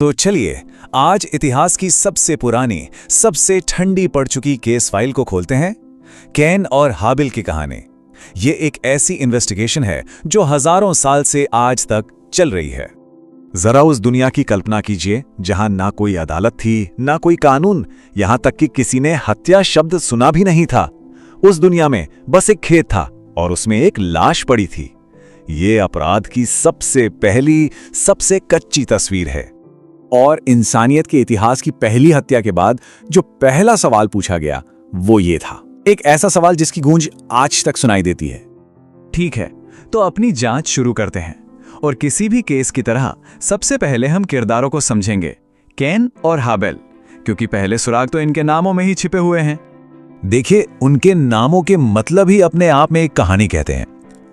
तो चलिए आज इतिहास की सबसे पुरानी, सबसे ठंडी पड़ चुकी केस फाइल को खोलते हैं। कैन और हाबिल की कहानी। ये एक ऐसी इन्वेस्टिगेशन है जो हजारों साल से आज तक चल रही है। जरा उस दुनिया की कल्पना कीजिए जहां ना कोई अदालत थी, ना कोई कानून, यहां तक कि किसी ने हत्या शब्द सुना भी नहीं था। उस दुनिया में बस एक खेत था और उसमें एक लाश पड़ी थी। ये अपराध की सबसे पहली, सबसे कच्ची तस्वीर है। और इंसानियत के इतिहास की पहली हत्या के बाद जो पहला सवाल पूछा गया वो ये था, एक ऐसा सवाल जिसकी गूंज आज तक सुनाई देती है। ठीक है, तो अपनी जांच शुरू करते हैं और किसी भी केस की तरह सबसे पहले हम किरदारों को समझेंगे, कैन और हाबिल, क्योंकि पहले सुराग तो इनके नामों में ही छिपे हुए हैं। देखिए, उनके नामों के मतलब ही अपने आप में एक कहानी कहते हैं।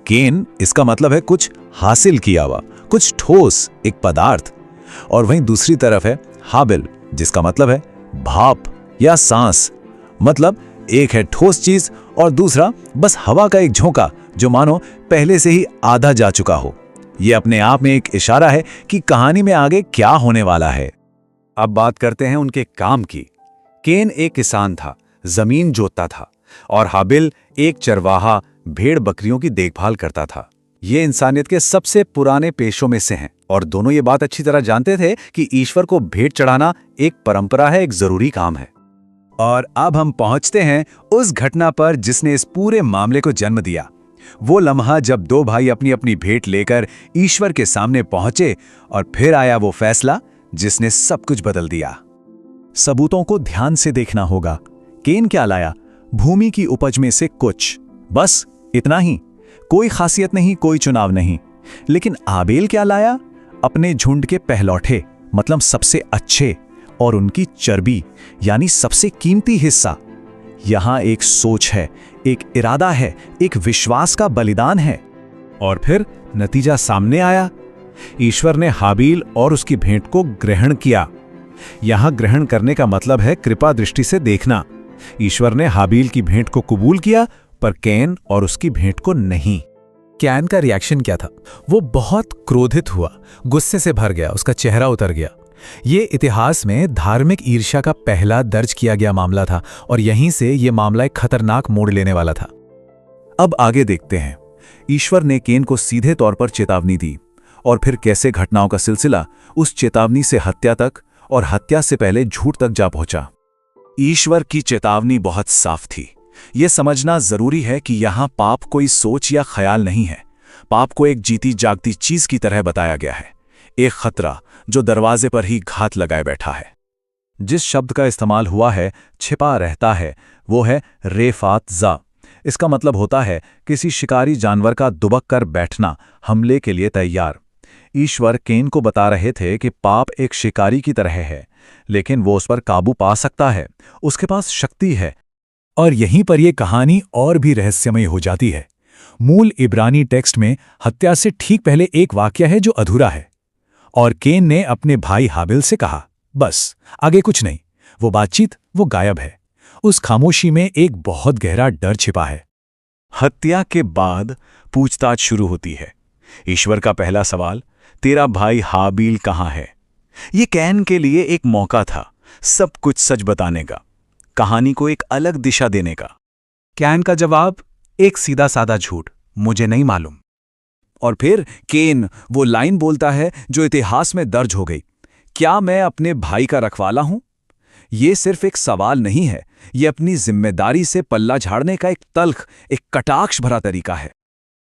कैन, इसका मतलब है कुछ हासिल किया हुआ, कुछ ठोस, एक पदार्थ। और वहीं दूसरी तरफ है हाबिल, जिसका मतलब है भाप या सांस। मतलब एक है ठोस चीज और दूसरा बस हवा का एक झोंका जो मानो पहले से ही आधा जा चुका हो। यह अपने आप में एक इशारा है कि कहानी में आगे क्या होने वाला है। अब बात करते हैं उनके काम की। कैन एक किसान था, जमीन जोतता था, और हाबिल एक चरवाहा, भेड़ बकरियों की देखभाल करता था। ये इंसानियत के सबसे पुराने पेशों में से हैं और दोनों ये बात अच्छी तरह जानते थे कि ईश्वर को भेंट चढ़ाना एक परंपरा है, एक जरूरी काम है। और अब हम पहुंचते हैं उस घटना पर जिसने इस पूरे मामले को जन्म दिया। वो लम्हा जब दो भाई अपनी अपनी भेंट लेकर ईश्वर के सामने पहुंचे और फिर आया वो फैसला जिसने सब कुछ बदल दिया। सबूतों को ध्यान से देखना होगा। कैन क्या लाया? भूमि की उपज में से कुछ, बस इतना ही। कोई खासियत नहीं, कोई चुनाव नहीं। लेकिन हाबिल क्या लाया? अपने झुंड के पहलौठे, मतलब सबसे अच्छे, और उनकी चर्बी, यानी सबसे कीमती हिस्सा। यहां एक सोच है, एक इरादा है, एक विश्वास का बलिदान है। और फिर नतीजा सामने आया। ईश्वर ने हाबिल और उसकी भेंट को ग्रहण किया। यहां ग्रहण करने का मतलब है कृपा दृष्टि से देखना। ईश्वर ने हाबिल की भेंट को कबूल किया, पर कैन और उसकी भेंट को नहीं। कैन का रिएक्शन क्या था? वो बहुत क्रोधित हुआ, गुस्से से भर गया, उसका चेहरा उतर गया। ये इतिहास में धार्मिक ईर्ष्या का पहला दर्ज किया गया मामला था और यहीं से ये मामला एक खतरनाक मोड़ लेने वाला था। अब आगे देखते हैं। ईश्वर ने कैन को सीधे तौर पर चेतावनी दी और फिर कैसे घटनाओं का सिलसिला उस चेतावनी से हत्या तक और हत्या से पहले झूठ तक जा पहुंचा। ईश्वर की चेतावनी बहुत साफ थी। यह समझना जरूरी है कि यहां पाप कोई सोच या ख्याल नहीं है। पाप को एक जीती जागती चीज की तरह बताया गया है, एक खतरा जो दरवाजे पर ही घात लगाए बैठा है। जिस शब्द का इस्तेमाल हुआ है, छिपा रहता है, वो है रेफातजा। इसका मतलब होता है किसी शिकारी जानवर का दुबक कर बैठना, हमले के लिए तैयार। ईश्वर कैन को बता रहे थे कि पाप एक शिकारी की तरह है, लेकिन वो उस पर काबू पा सकता है, उसके पास शक्ति है। और यहीं पर यह कहानी और भी रहस्यमय हो जाती है। मूल इब्रानी टेक्स्ट में हत्या से ठीक पहले एक वाक्य है जो अधूरा है, और कैन ने अपने भाई हाबिल से कहा, बस आगे कुछ नहीं। वो बातचीत, वो गायब है। उस खामोशी में एक बहुत गहरा डर छिपा है। हत्या के बाद पूछताछ शुरू होती है। ईश्वर का पहला सवाल, तेरा भाई हाबिल कहाँ है? ये कैन के लिए एक मौका था सब कुछ सच बताने का, कहानी को एक अलग दिशा देने का। कैन का जवाब, एक सीधा साधा झूठ, मुझे नहीं मालूम। और फिर कैन वो लाइन बोलता है जो इतिहास में दर्ज हो गई, क्या मैं अपने भाई का रखवाला हूं? ये सिर्फ एक सवाल नहीं है, ये अपनी जिम्मेदारी से पल्ला झाड़ने का एक तल्ख, एक कटाक्ष भरा तरीका है।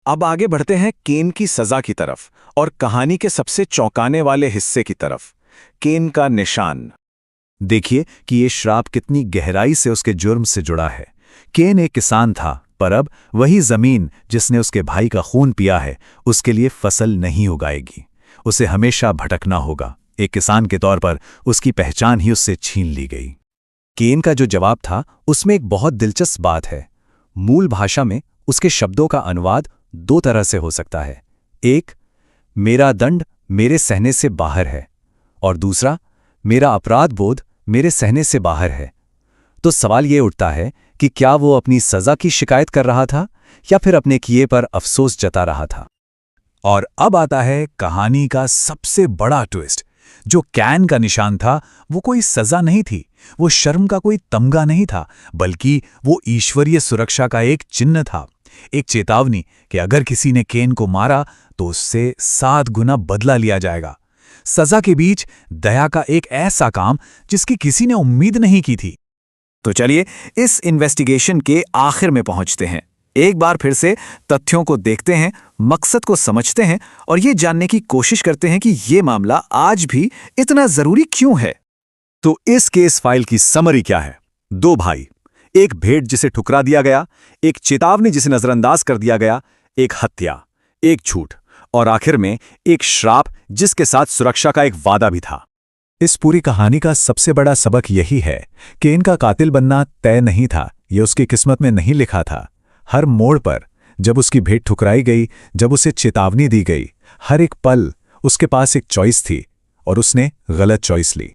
अब आगे बढ़ते हैं कैन की सजा की तरफ और कहानी के सबसे चौंकाने वाले हिस्से की तरफ, कैन का निशान। देखिए कि ये श्राप कितनी गहराई से उसके जुर्म से जुड़ा है। कैन एक किसान था, पर अब वही जमीन जिसने उसके भाई का खून पिया है, उसके लिए फसल नहीं उगाएगी। उसे हमेशा भटकना होगा। एक किसान के तौर पर उसकी पहचान ही उससे छीन ली गई। कैन का जो जवाब था, उसमें एक बहुत दिलचस्प बात है। मूल भाषा में उसके शब्दों का अनुवाद दो तरह से हो सकता है। एक, मेरा दंड मेरे सहने से बाहर है, और दूसरा, मेरा अपराध बोध मेरे सहने से बाहर है। तो सवाल ये उठता है कि क्या वो अपनी सजा की शिकायत कर रहा था या फिर अपने किए पर अफसोस जता रहा था। और अब आता है कहानी का सबसे बड़ा ट्विस्ट, जो कैन का निशान था वो कोई सजा नहीं थी, वो शर्म का कोई तमगा नहीं था, बल्कि वो ईश्वरीय सुरक्षा का एक चिन्ह था, एक चेतावनी कि अगर किसी ने केन को मारा तो उससे 7 गुना बदला लिया जाएगा। सजा के बीच दया का एक ऐसा काम जिसकी किसी ने उम्मीद नहीं की थी। तो चलिए इस इन्वेस्टिगेशन के आखिर में पहुंचते हैं। एक बार फिर से तथ्यों को देखते हैं, मकसद को समझते हैं और ये जानने की कोशिश करते हैं कि ये मामला आज भी इतना जरूरी क्यों है। तो इस केस फाइल की समरी क्या है? 2 भाई, एक भेंट जिसे ठुकरा दिया गया, एक चेतावनी जिसे नजरअंदाज कर दिया गया, एक हत्या, एक झूठ और आखिर में एक श्राप जिसके साथ सुरक्षा का एक वादा भी था। इस पूरी कहानी का सबसे बड़ा सबक यही है कि इनका कातिल बनना तय नहीं था, ये उसकी किस्मत में नहीं लिखा था। हर मोड़ पर जब उसकी भेंट ठुकराई गई, जब उसे चेतावनी दी गई, हर एक पल उसके पास एक चॉइस थी और उसने गलत चॉइस ली।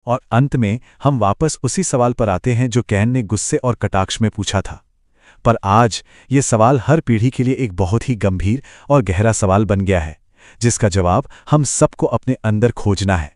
और अंत में हम वापस उसी सवाल पर आते हैं जो कैन ने गुस्से और कटाक्ष में पूछा था। पर आज ये सवाल हर पीढ़ी के लिए एक बहुत ही गंभीर और गहरा सवाल बन गया है, जिसका जवाब हम सबको अपने अंदर खोजना है।